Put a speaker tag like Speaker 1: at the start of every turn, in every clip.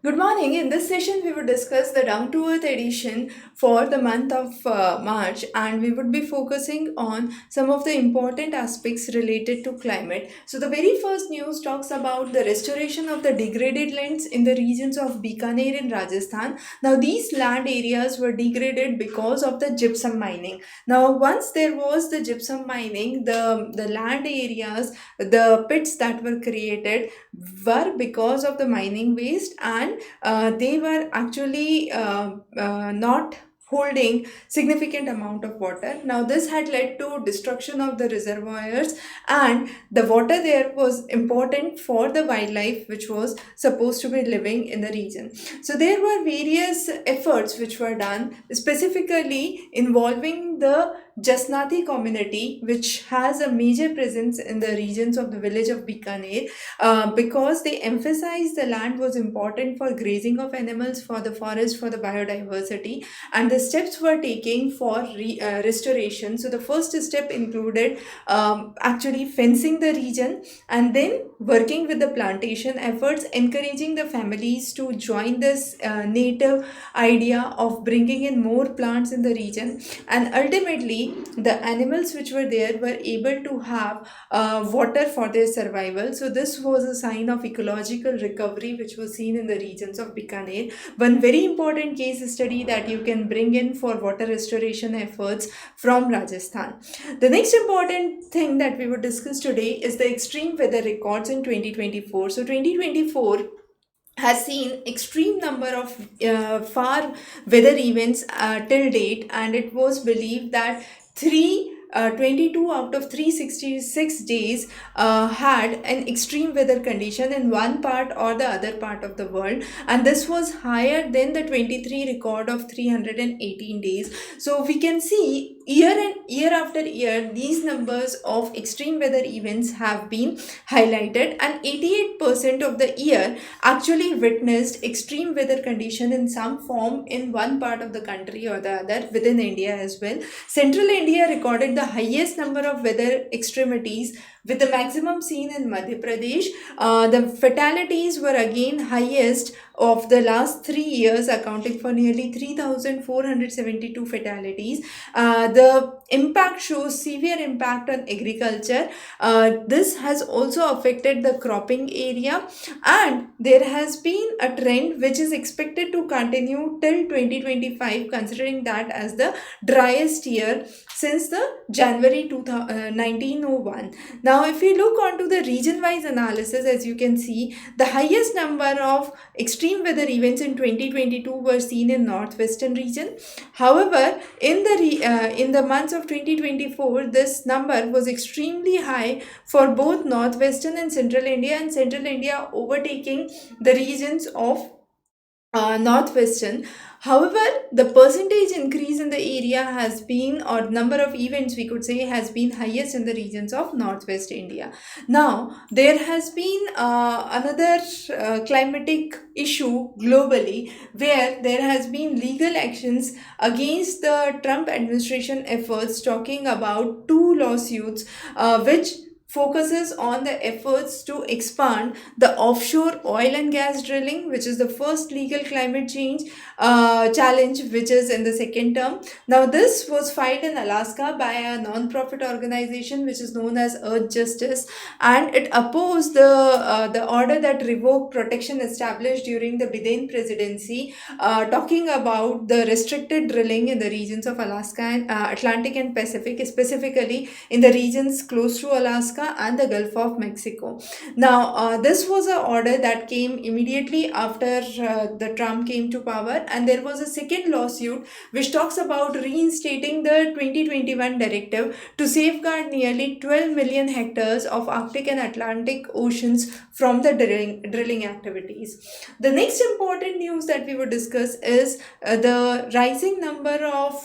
Speaker 1: Good morning. In this session, we will discuss the Down to Earth edition for the month of March, and we would be focusing on some of the important aspects related to climate. So, the very first news talks about the restoration of the degraded lands in the regions of Bikaner in Rajasthan. Now, these land areas were degraded because of the gypsum mining. Now, once there was the gypsum mining, the land areas, the pits that were created were because of the mining waste, and they were actually not holding significant amount of water. Now this had led to destruction of the reservoirs, and the water there was important for the wildlife which was supposed to be living in the region. So there were various efforts which were done specifically involving the Jasnati community, which has a major presence in the regions of the village of Bikaner, because they emphasized the land was important for grazing of animals, for the forest, for the biodiversity, and the steps were taken for restoration. So the first step included actually fencing the region, and then working with the plantation efforts, encouraging the families to join this native idea of bringing in more plants in the region, and ultimately the animals which were there were able to have water for their survival. So this was a sign of ecological recovery which was seen in the regions of Bikaner. One very important case study that you can bring in for water restoration efforts from Rajasthan. The next important thing that we would discuss today is the extreme weather records in 2024. So 2024 has seen extreme number of far weather events till date, and it was believed that 22 out of 366 days had an extreme weather condition in one part or the other part of the world, and this was higher than the 23 record of 318 days. So we can see year after year these numbers of extreme weather events have been highlighted, and 88% of the year actually witnessed extreme weather condition in some form in one part of the country or the other within India as well. Central India recorded the highest number of weather extremities, with the maximum seen in Madhya Pradesh. The fatalities were again highest of the last 3 years, accounting for nearly 3,472 fatalities. The impact shows severe impact on agriculture. This has also affected the cropping area, and there has been a trend which is expected to continue till 2025, considering that as the driest year since the January 1901. Now, if we look onto the region wise analysis, as you can see, the highest number of extreme weather events in 2022 were seen in northwestern region. However, in the months of 2024, this number was extremely high for both northwestern and central India, and central India overtaking the regions of northwestern. However, the percentage increase in the area has been, or number of events we could say, has been highest in the regions of northwest India. Now there has been another climatic issue globally, where there has been legal actions against the Trump administration efforts, talking about two lawsuits which focuses on the efforts to expand the offshore oil and gas drilling, which is the first legal climate change challenge, which is in the second term. Now, this was filed in Alaska by a non-profit organization which is known as Earth Justice, and it opposed the order that revoked protection established during the Biden presidency, talking about the restricted drilling in the regions of Alaska and Atlantic and Pacific, specifically in the regions close to Alaska and the Gulf of Mexico. Now, this was an order that came immediately after the Trump came to power, and there was a second lawsuit which talks about reinstating the 2021 directive to safeguard nearly 12 million hectares of Arctic and Atlantic oceans from the drilling activities. The next important news that we would discuss is the rising number of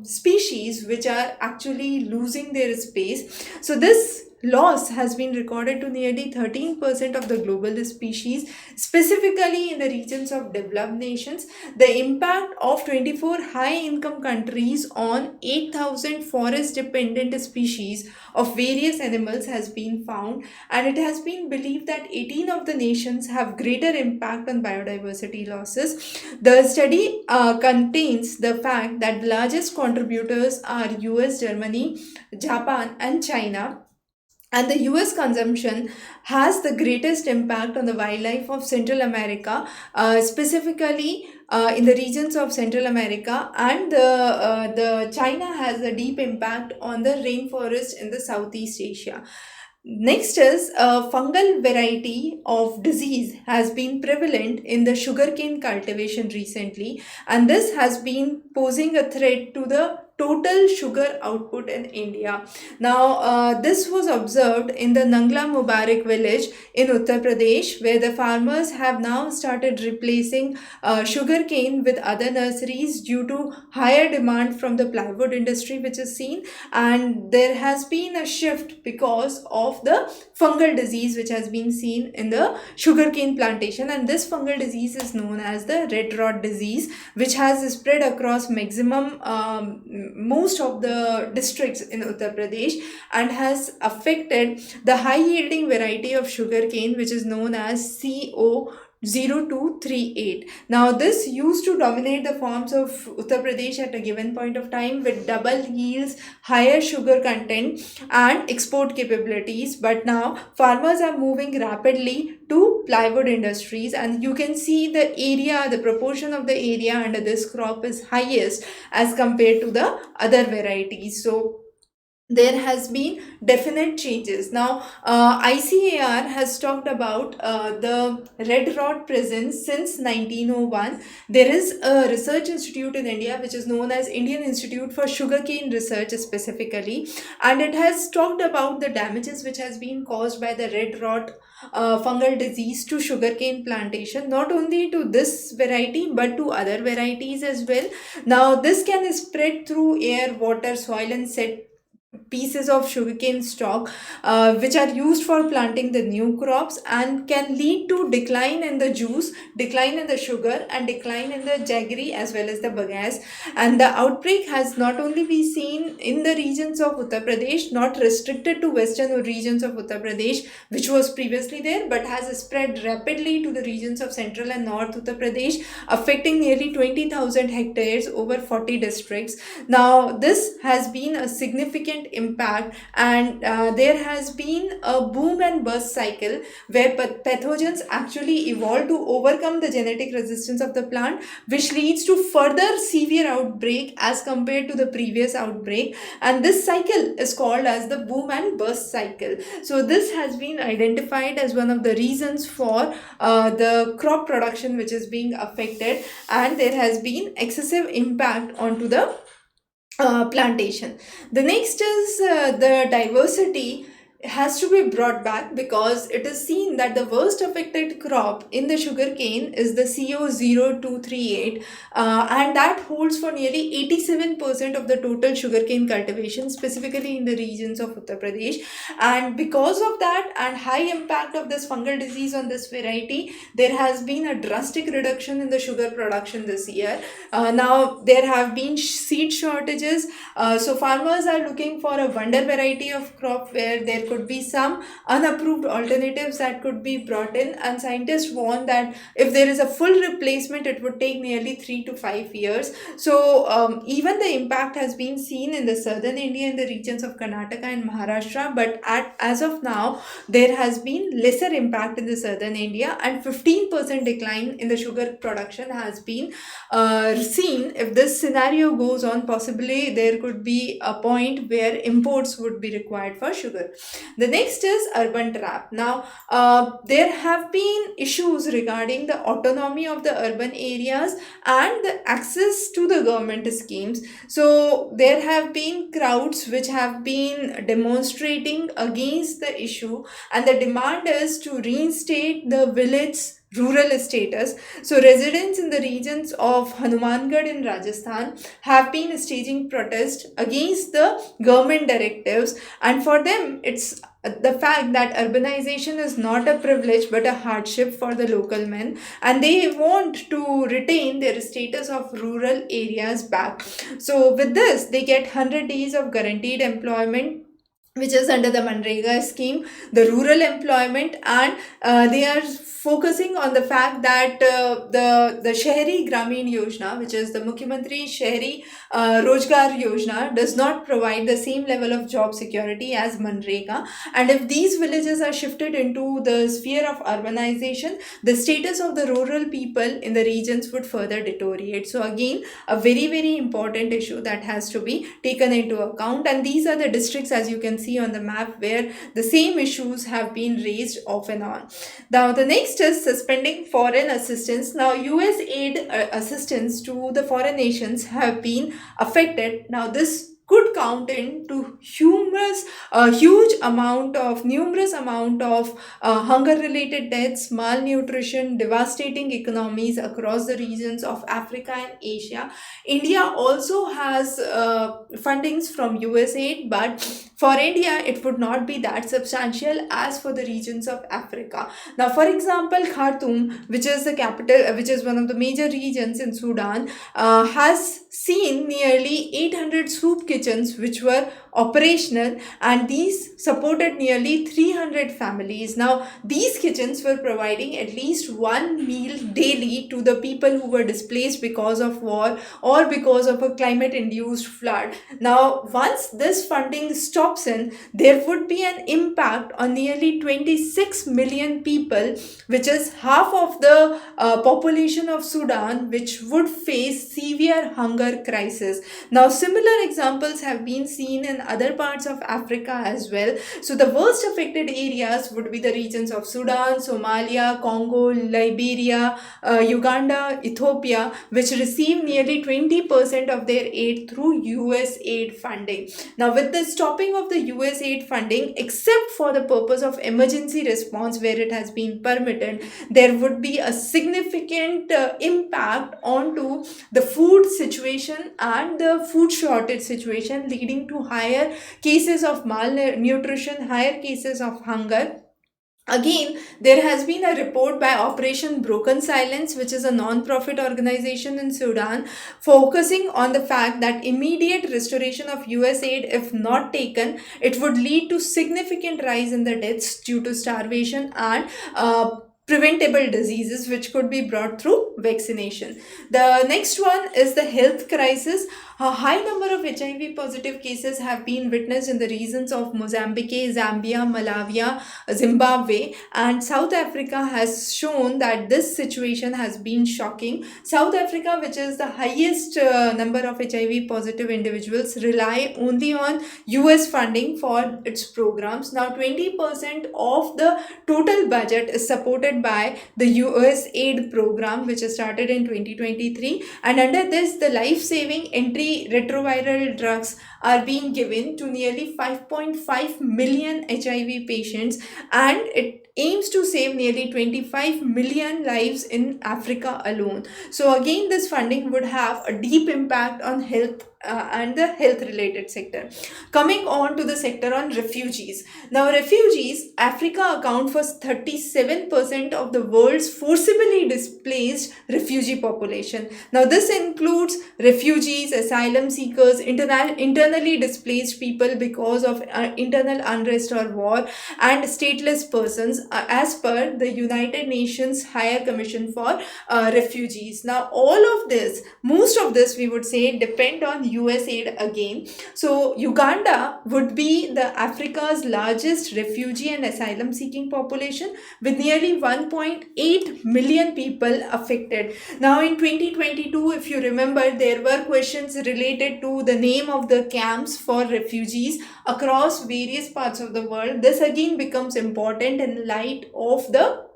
Speaker 1: species which are actually losing their space. So this loss has been recorded to nearly 13% of the global species, specifically in the regions of developed nations. The impact of 24 high income countries on 8,000 forest dependent species of various animals has been found, and it has been believed that 18 of the nations have greater impact on biodiversity losses. The study contains the fact that the largest contributors are US, Germany, Japan, and China, and the US consumption has the greatest impact on the wildlife of Central America, specifically in the regions of Central America, and the China has a deep impact on the rainforest in the Southeast Asia. Next is a fungal variety of disease has been prevalent in the sugarcane cultivation recently, and this has been posing a threat to the total sugar output in India. Now, this was observed in the Nangla Mubarak village in Uttar Pradesh, where the farmers have now started replacing sugarcane with other nurseries due to higher demand from the plywood industry, which is seen, and there has been a shift because of the fungal disease which has been seen in the sugarcane plantation, and this fungal disease is known as the red rot disease, which has spread across maximum most of the districts in Uttar Pradesh and has affected the high yielding variety of sugarcane, which is known as CO0238. Now, this used to dominate the farms of Uttar Pradesh at a given point of time with double yields, higher sugar content, and export capabilities. But now, farmers are moving rapidly to plywood industries, and you can see the proportion of the area under this crop is highest as compared to the other varieties. So, there has been definite changes. Now, ICAR has talked about the red rot presence since 1901. There is a research institute in India which is known as Indian Institute for Sugarcane Research specifically, and it has talked about the damages which has been caused by the red rot fungal disease to sugarcane plantation, not only to this variety but to other varieties as well. Now, this can spread through air, water, soil, and set pieces of sugarcane stalk which are used for planting the new crops, and can lead to decline in the juice, decline in the sugar, and decline in the jaggery as well as the bagasse. And the outbreak has not only been seen in the regions of Uttar Pradesh, not restricted to western regions of Uttar Pradesh which was previously there, but has spread rapidly to the regions of central and north Uttar Pradesh, affecting nearly 20,000 hectares over 40 districts. Now, this has been a significant impact, and there has been a boom and bust cycle where pathogens actually evolve to overcome the genetic resistance of the plant, which leads to further severe outbreak as compared to the previous outbreak, and this cycle is called as the boom and bust cycle. So this has been identified as one of the reasons for the crop production which is being affected, and there has been excessive impact onto the plantation. The next is the diversity has to be brought back, because it is seen that the worst affected crop in the sugarcane is the CO0238, and that holds for nearly 87% of the total sugarcane cultivation, specifically in the regions of Uttar Pradesh. And because of that and high impact of this fungal disease on this variety, there has been a drastic reduction in the sugar production this year. Now, there have been seed shortages, so farmers are looking for a wonder variety of crop where there could be some unapproved alternatives that could be brought in, and scientists warn that if there is a full replacement, it would take nearly 3 to 5 years. So, even the impact has been seen in the southern India, in the regions of Karnataka and Maharashtra, but as of now, there has been lesser impact in the southern India, and 15% decline in the sugar production has been seen. If this scenario goes on, possibly there could be a point where imports would be required for sugar. The next is urban trap. Now, there have been issues regarding the autonomy of the urban areas and the access to the government schemes. So, there have been crowds which have been demonstrating against the issue, and the demand is to reinstate the village rural status. So, residents in the regions of Hanumangarh in Rajasthan have been staging protest against the government directives, and for them, it's the fact that urbanization is not a privilege but a hardship for the local men, and they want to retain their status of rural areas back. So with this they get 100 days of guaranteed employment, which is under the Manrega scheme, the rural employment, and they are focusing on the fact that the Shahri Gramin Yojana, which is the Mukhyamantri Shahri Rozgar Yojana, does not provide the same level of job security as Manrega. And if these villages are shifted into the sphere of urbanization, the status of the rural people in the regions would further deteriorate. So again, a very very important issue that has to be taken into account, and these are the districts, as you can see on the map, where the same issues have been raised off and on. Now the next is suspending foreign assistance. Now US aid assistance to the foreign nations have been affected. Now this could count into numerous amount of hunger related deaths, malnutrition, devastating economies across the regions of Africa and Asia. India also has fundings from USAID, but for India it would not be that substantial as for the regions of Africa. Now for example, Khartoum, which is the capital, which is one of the major regions in Sudan, has seen nearly 800 soup kitchens which were operational, and these supported nearly 300 families. Now these kitchens were providing at least one meal daily to the people who were displaced because of war or because of a climate induced flood. Now once this funding stops in, there would be an impact on nearly 26 million people, which is half of the population of Sudan, which would face severe hunger crisis. Now similar examples have been seen in other parts of Africa as well. So the worst affected areas would be the regions of Sudan, Somalia, Congo, Liberia, Uganda, Ethiopia, which receive nearly 20% of their aid through US aid funding. Now with the stopping of the US aid funding, except for the purpose of emergency response where it has been permitted, there would be a significant impact onto the food situation and the food shortage situation, leading to higher cases of malnutrition, higher cases of hunger. Again, there has been a report by Operation Broken Silence, which is a non-profit organization in Sudan, focusing on the fact that immediate restoration of US aid, if not taken, it would lead to significant rise in the deaths due to starvation and preventable diseases which could be brought through vaccination. The next one is the health crisis. A high number of HIV positive cases have been witnessed in the regions of Mozambique, Zambia, Malawi, Zimbabwe, and South Africa has shown that this situation has been shocking. South Africa, which is the highest number of HIV positive individuals, rely only on US funding for its programs. Now 20% of the total budget is supported by the US aid program, which is started in 2023, and under this the life-saving antiretroviral drugs are being given to nearly 5.5 million HIV patients, and it aims to save nearly 25 million lives in Africa alone. So again, this funding would have a deep impact on health and the health related sector. Coming on to the sector on refugees. Now refugees, Africa account for 37% of the world's forcibly displaced refugee population. Now this includes refugees, asylum seekers, internally displaced people because of internal unrest or war, and stateless persons, as per the United Nations Higher Commission for Refugees. Now all of this, most of this we would say, depend on US aid again. So Uganda would be the Africa's largest refugee and asylum seeking population, with nearly 1.8 million people affected. Now in 2022, if you remember, there were questions related to the name of the camps for refugees across various parts of the world. This again becomes important in light of the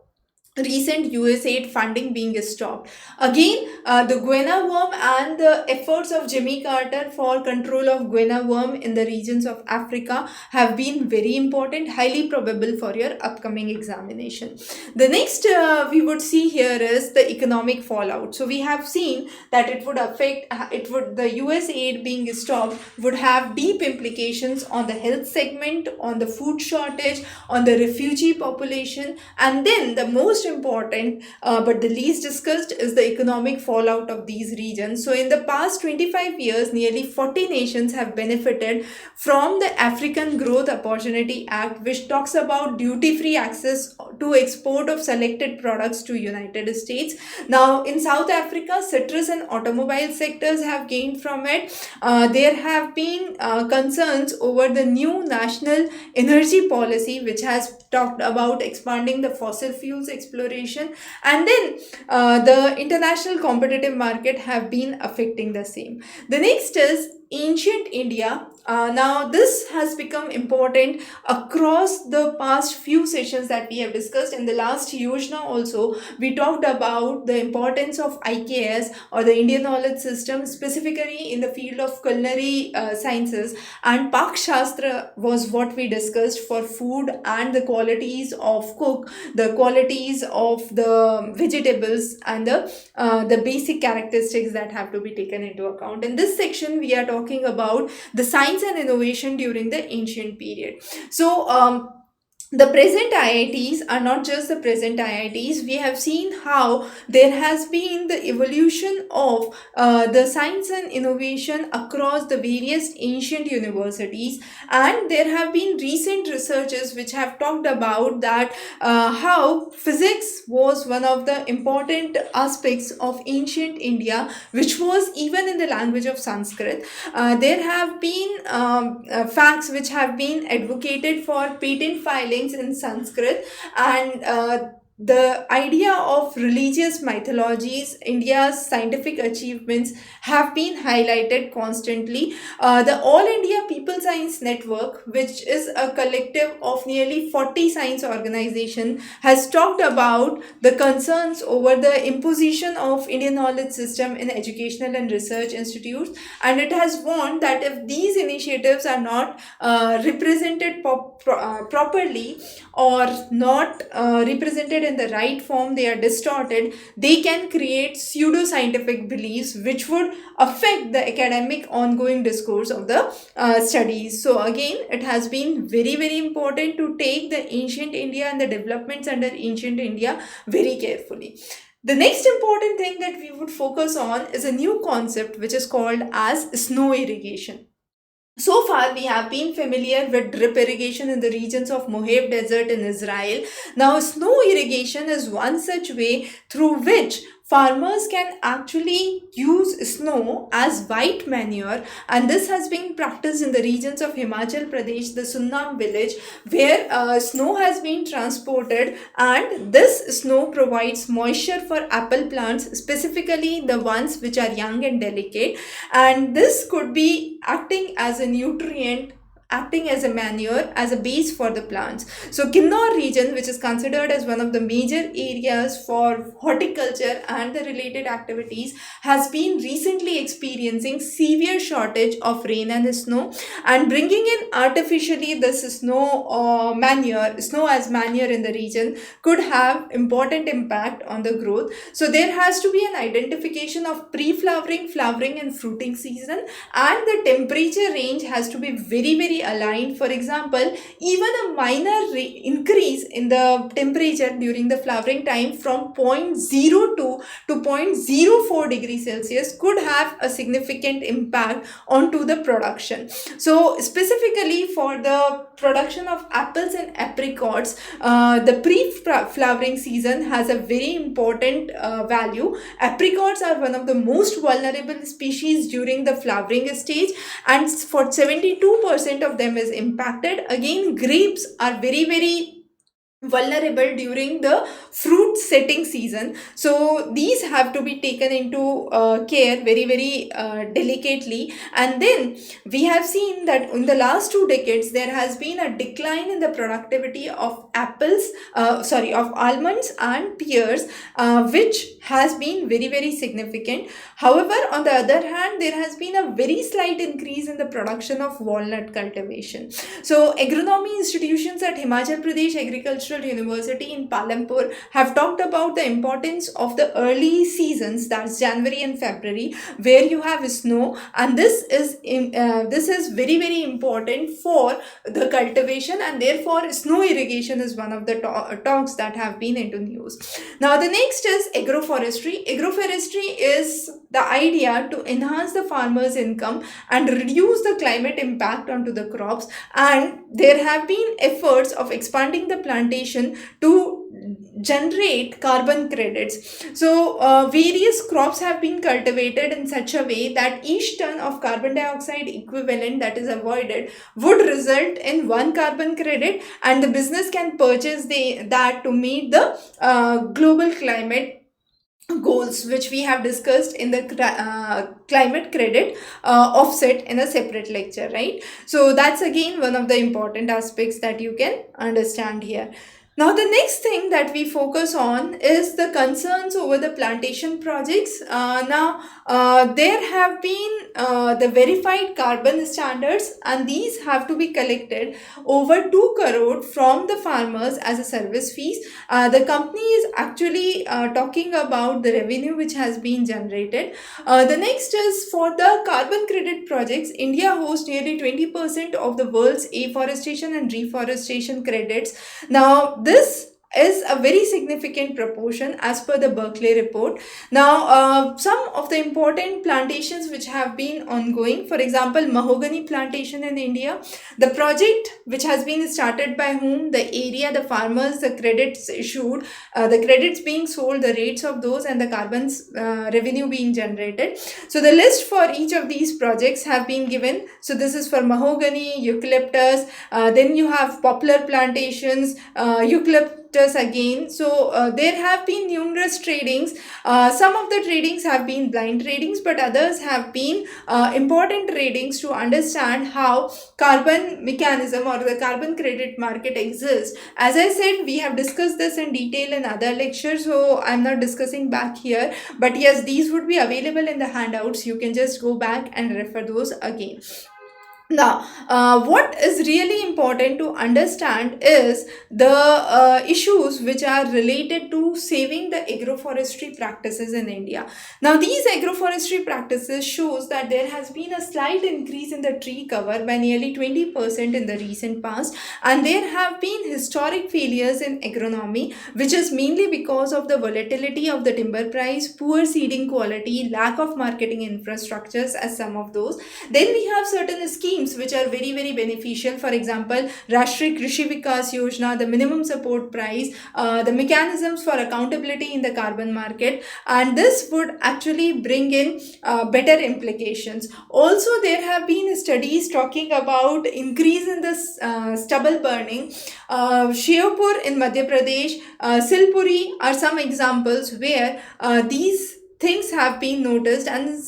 Speaker 1: recent USAID funding being stopped. Again, the guinea worm and the efforts of Jimmy Carter for control of guinea worm in the regions of Africa have been very important, highly probable for your upcoming examination. The next we would see here is the economic fallout. So we have seen that it would affect, the USAID being stopped would have deep implications on the health segment, on the food shortage, on the refugee population, and then the most important but the least discussed is the economic fallout of these regions. So in the past 25 years, nearly 40 nations have benefited from the African Growth Opportunity Act, which talks about duty-free access to export of selected products to United States. Now in South Africa, citrus and automobile sectors have gained from it. There have been concerns over the new national energy policy, which has talked about expanding the fossil fuels exploration, and then the international competitive market have been affecting the same. The next is ancient India. Now this has become important across the past few sessions that we have discussed. In the last Yojana also, we talked about the importance of IKS, or the Indian knowledge system, specifically in the field of culinary sciences, and Pak Shastra was what we discussed for food and the qualities of cook, the qualities of the vegetables, and the basic characteristics that have to be taken into account. In this section, we are talking about the science and innovation during the ancient period. So the present IITs are not just the present IITs. We have seen how there has been the evolution of the science and innovation across the various ancient universities, and there have been recent researches which have talked about that how physics was one of the important aspects of ancient India, which was even in the language of Sanskrit. There have been facts which have been advocated for patent filings in Sanskrit, and the idea of religious mythologies, India's scientific achievements have been highlighted constantly. The All India People Science Network, which is a collective of nearly 40 science organizations, has talked about the concerns over the imposition of Indian knowledge system in educational and research institutes, and it has warned that if these initiatives are not represented properly, or not represented in the right form, they are distorted, they can create pseudo-scientific beliefs which would affect the academic ongoing discourse of the studies. So again, it has been very, very important to take the ancient India and the developments under ancient India very carefully. The next important thing that we would focus on is a new concept which is called as snow irrigation. So far, we have been familiar with drip irrigation in the regions of Moab Desert in Israel. Now, snow irrigation is one such way through which farmers can actually use snow as white manure, and this has been practiced in the regions of Himachal Pradesh, the Sunnam village, where snow has been transported, and this snow provides moisture for apple plants, specifically the ones which are young and delicate, and this could be acting as a nutrient, acting as a manure, as a base for the plants. So Kinnaur region, which is considered as one of the major areas for horticulture and the related activities, has been recently experiencing severe shortage of rain and snow, and bringing in artificially this snow as manure in the region could have important impact on the growth. So there has to be an identification of pre-flowering, flowering and fruiting season, and the temperature range has to be very, very aligned. For example, even a minor increase in the temperature during the flowering time from 0.02 to 0.04 degrees Celsius could have a significant impact onto the production. So specifically for the production of apples and apricots, the pre-flowering season has a very important value. Apricots are one of the most vulnerable species during the flowering stage, and for 72% of them is impacted. Again, grapes are very, very vulnerable during the fruit setting season. So these have to be taken into care very very delicately. And then we have seen that in the last 2 decades there has been a decline in the productivity of of almonds and pears, which has been very very significant. However, on the other hand, there has been a very slight increase in the production of walnut cultivation. So, agronomy institutions at Himachal Pradesh Agricultural University in Palampur have talked about the importance of the early seasons, that's January and February, where you have snow, and this is very very important for the cultivation, and therefore snow irrigation is one of the talks that have been into news. Now, the next is agroforestry. Agroforestry is the idea to enhance the farmer's income and reduce the climate impact onto the crops, and there have been efforts of expanding the plantation to generate carbon credits. So various crops have been cultivated in such a way that each ton of carbon dioxide equivalent that is avoided would result in one carbon credit, and the business can purchase that to meet the global climate goals, which we have discussed in the climate credit offset in a separate lecture, right? So that's again one of the important aspects that you can understand here. Now, the next thing that we focus on is the concerns over the plantation projects. There have been the verified carbon standards, and these have to be collected over 2 crore from the farmers as a service fees. The company is actually talking about the revenue which has been generated. The next is for the carbon credit projects. India hosts nearly 20% of the world's afforestation and reforestation credits. Now, this is a very significant proportion as per the Berkeley report. Now, some of the important plantations which have been ongoing, for example, mahogany plantation in India, the project which has been started by whom, the area, the farmers, the credits issued, the credits being sold, the rates of those, and the carbon revenue being generated. So the list for each of these projects have been given. So this is for mahogany, eucalyptus, then you have poplar plantations, eucalyptus again. So there have been numerous tradings. Some of the tradings have been blind tradings, but others have been important tradings to understand how carbon mechanism or the carbon credit market exists. As I said, we have discussed this in detail in other lectures, so I'm not discussing back here, but yes, these would be available in the handouts. You can just go back and refer those again. Now, what is really important to understand is the issues which are related to saving the agroforestry practices in India. Now, these agroforestry practices shows that there has been a slight increase in the tree cover by nearly 20% in the recent past, and there have been historic failures in agronomy, which is mainly because of the volatility of the timber price, poor seeding quality, lack of marketing infrastructures as some of those. Then we have certain schemes which are very very beneficial. For example, Rashtriya Krishi Vikas Yojana, the minimum support price, the mechanisms for accountability in the carbon market, and this would actually bring in better implications. Also, there have been studies talking about increase in the stubble burning. Shiopur in Madhya Pradesh, Silpuri are some examples where these things have been noticed, and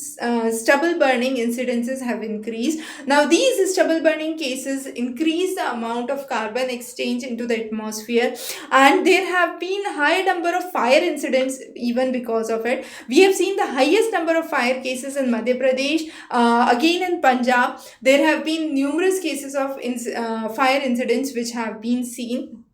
Speaker 1: stubble burning incidences have increased. Now, these stubble burning cases increase the amount of carbon exchange into the atmosphere, and there have been high number of fire incidents even because of it. We have seen the highest number of fire cases in Madhya Pradesh. Again, in Punjab, there have been numerous cases of fire incidents which have been seen,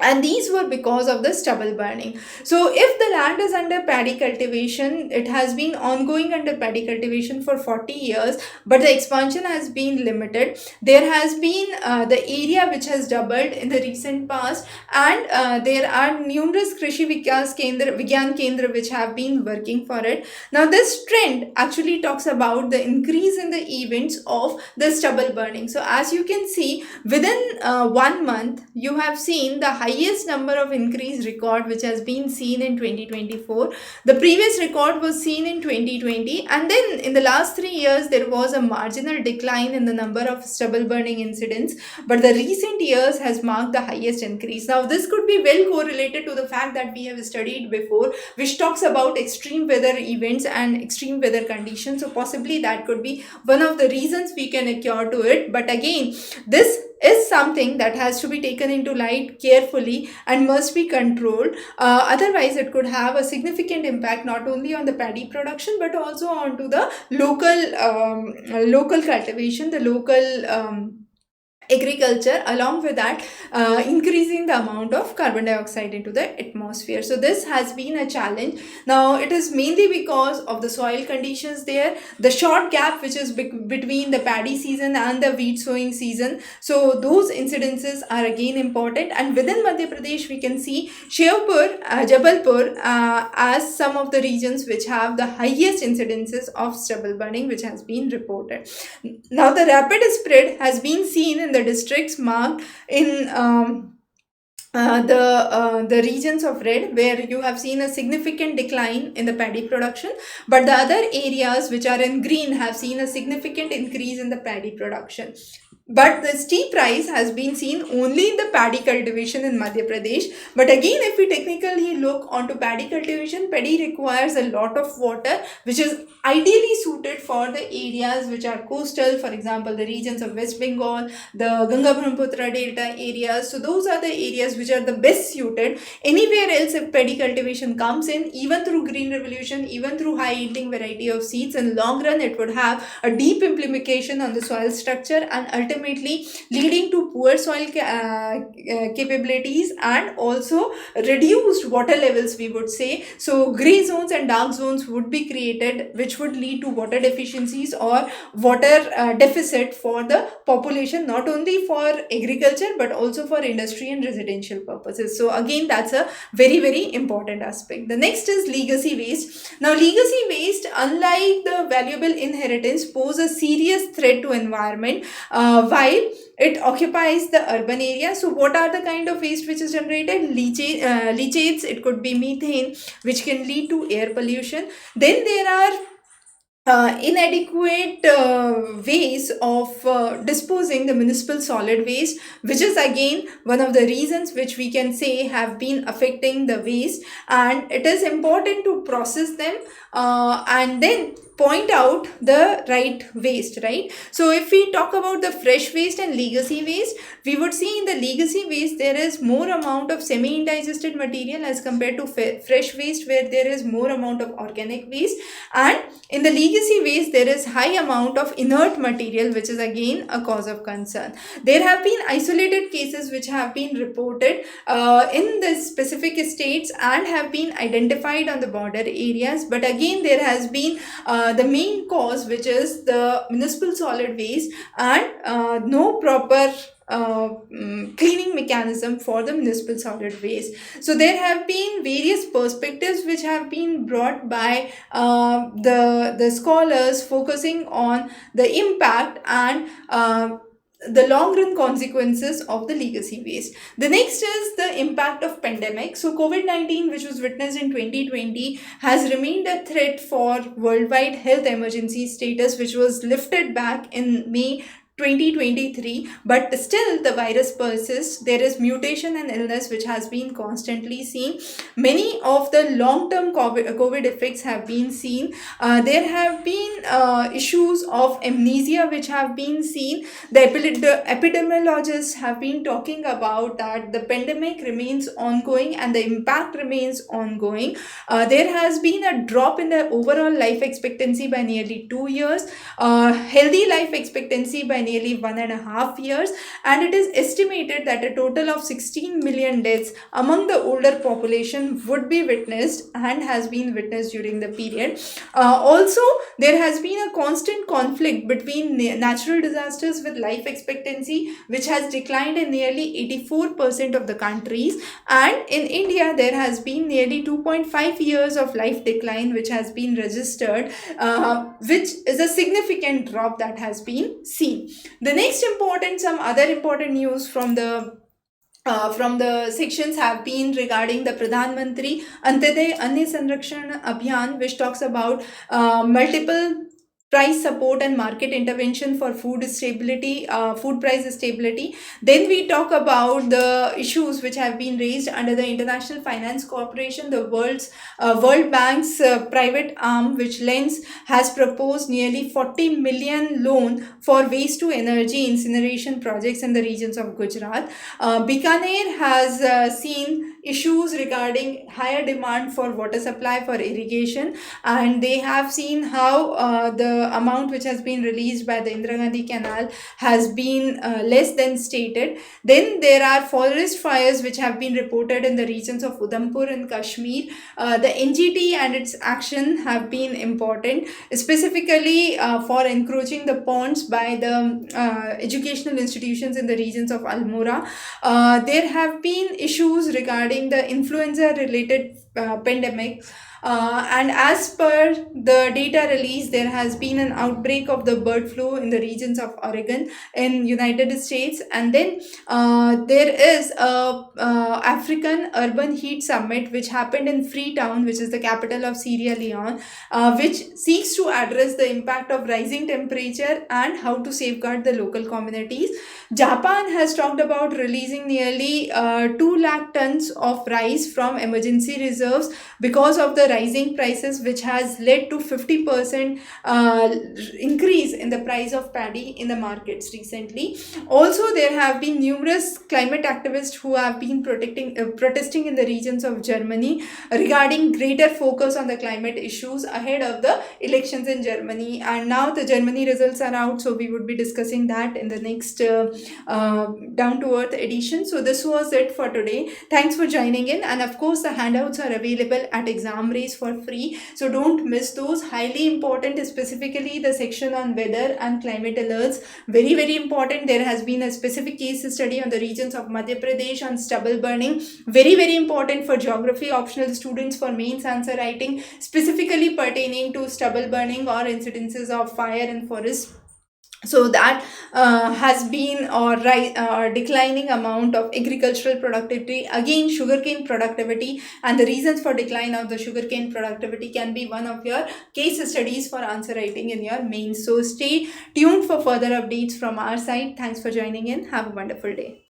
Speaker 1: and these were because of the stubble burning. So if the land is under paddy cultivation, it has been ongoing under paddy cultivation for 40 years, but the expansion has been limited. There has been the area which has doubled in the recent past, and there are numerous Krishi Vigyan Kendra which have been working for it. Now, this trend actually talks about the increase in the events of the stubble burning. So as you can see, within 1 month, you have seen the highest number of increase record which has been seen in 2024. The previous record was seen in 2020, and then in the last 3 years there was a marginal decline in the number of stubble burning incidents, but the recent years has marked the highest increase. Now this could be well correlated to the fact that we have studied before, which talks about extreme weather events and extreme weather conditions. So possibly that could be one of the reasons we can accrue to it. But again, this is something that has to be taken into light carefully and must be controlled. Otherwise, it could have a significant impact not only on the paddy production but also onto the local cultivation, the local agriculture, along with that increasing the amount of carbon dioxide into the atmosphere. So this has been a challenge. Now it is mainly because of the soil conditions there, the short gap which is between the paddy season and the wheat sowing season. So those incidences are again important, and within Madhya Pradesh we can see Shevpur, Jabalpur as some of the regions which have the highest incidences of stubble burning which has been reported. Now the rapid spread has been seen in the districts marked in the regions of red, where you have seen a significant decline in the paddy production, but the other areas which are in green have seen a significant increase in the paddy production. But the steep rise has been seen only in the paddy cultivation in Madhya Pradesh. But again, if we technically look onto paddy cultivation, paddy requires a lot of water, which is ideally suited for the areas which are coastal, for example, the regions of West Bengal, the Ganga Brahmaputra Delta areas. So those are the areas which are the best suited. Anywhere else, if paddy cultivation comes in, even through green revolution, even through high yielding variety of seeds, in long run, it would have a deep implication on the soil structure and ultimately leading to poor soil capabilities and also reduced water levels, we would say. So gray zones and dark zones would be created, which would lead to water deficiencies or water deficit for the population, not only for agriculture but also for industry and residential purposes. So again, that's a very, very important aspect. The next is legacy waste. Now legacy waste, unlike the valuable inheritance, pose a serious threat to environment while it occupies the urban area. So what are the kind of waste which is generated? Leachates, it could be methane, which can lead to air pollution. Then there are inadequate ways of disposing the municipal solid waste, which is again one of the reasons which we can say have been affecting the waste, and it is important to process them and then point out the right waste, right? So if we talk about the fresh waste and legacy waste, we would see in the legacy waste there is more amount of semi-indigested material as compared to fresh waste, where there is more amount of organic waste, and in the legacy waste there is high amount of inert material, which is again a cause of concern. There have been isolated cases which have been reported in the specific states and have been identified on the border areas, but again there has been the main cause, which is the municipal solid waste and no proper cleaning mechanism for the municipal solid waste. So there have been various perspectives which have been brought by the scholars, focusing on the impact and the long run consequences of the legacy waste. The next is the impact of pandemic. So COVID-19, which was witnessed in 2020, has remained a threat for worldwide health emergency status, which was lifted back in May 2023, but still the virus persists. There is mutation and illness which has been constantly seen. Many of the long-term COVID effects have been seen. There have been issues of amnesia which have been seen. The epidemiologists have been talking about that the pandemic remains ongoing and the impact remains ongoing. There has been a drop in the overall life expectancy by nearly 2 years, healthy life expectancy by nearly 1.5 years, and it is estimated that a total of 16 million deaths among the older population would be witnessed and has been witnessed during the period. Also, there has been a constant conflict between natural disasters with life expectancy, which has declined in nearly 84% of the countries, and in India there has been nearly 2.5 years of life decline which has been registered, which is a significant drop that has been seen. The next important, some other important news from the from the sections have been regarding the Pradhan Mantri Antyodaya Anna Sanrakshan Abhiyan, which talks about multiple price support and market intervention for food stability, food price stability. Then we talk about the issues which have been raised under the International Finance Corporation, the World Bank's private arm, which lends has proposed nearly 40 million loan for waste to energy incineration projects in the regions of Gujarat. Bikaner has seen issues regarding higher demand for water supply for irrigation, and they have seen how the amount which has been released by the Indira Gandhi Canal has been less than stated. Then there are forest fires which have been reported in the regions of Udhampur and Kashmir. The NGT and its action have been important, specifically for encroaching the ponds by the educational institutions in the regions of Almora. There have been issues regarding the influenza related pandemic, and as per the data release, there has been an outbreak of the bird flu in the regions of Oregon in United States. And then there is a African Urban Heat Summit which happened in Freetown, which is the capital of Sierra Leone, which seeks to address the impact of rising temperature and how to safeguard the local communities. Japan has talked about releasing nearly 2 lakh tons of rice from emergency reserves because of the rising prices, which has led to 50% increase in the price of paddy in the markets recently. Also, there have been numerous climate activists who have been protesting in the regions of Germany regarding greater focus on the climate issues ahead of the elections in Germany. And now the Germany results are out, so we would be discussing that in the next down to earth edition. So this was it for today. Thanks for joining in, and of course the handouts are available at Exam Race for free, so don't miss those. Highly important, specifically the section on weather and climate alerts, very important. There has been a specific case study on the regions of Madhya Pradesh on stubble burning, very important for geography optional students for mains answer writing, specifically pertaining to stubble burning or incidences of fire in forests. So that has been or declining amount of agricultural productivity, again sugarcane productivity, and the reasons for decline of the sugarcane productivity can be one of your case studies for answer writing in your mains. So stay tuned for further updates from our side. Thanks for joining in. Have a wonderful day.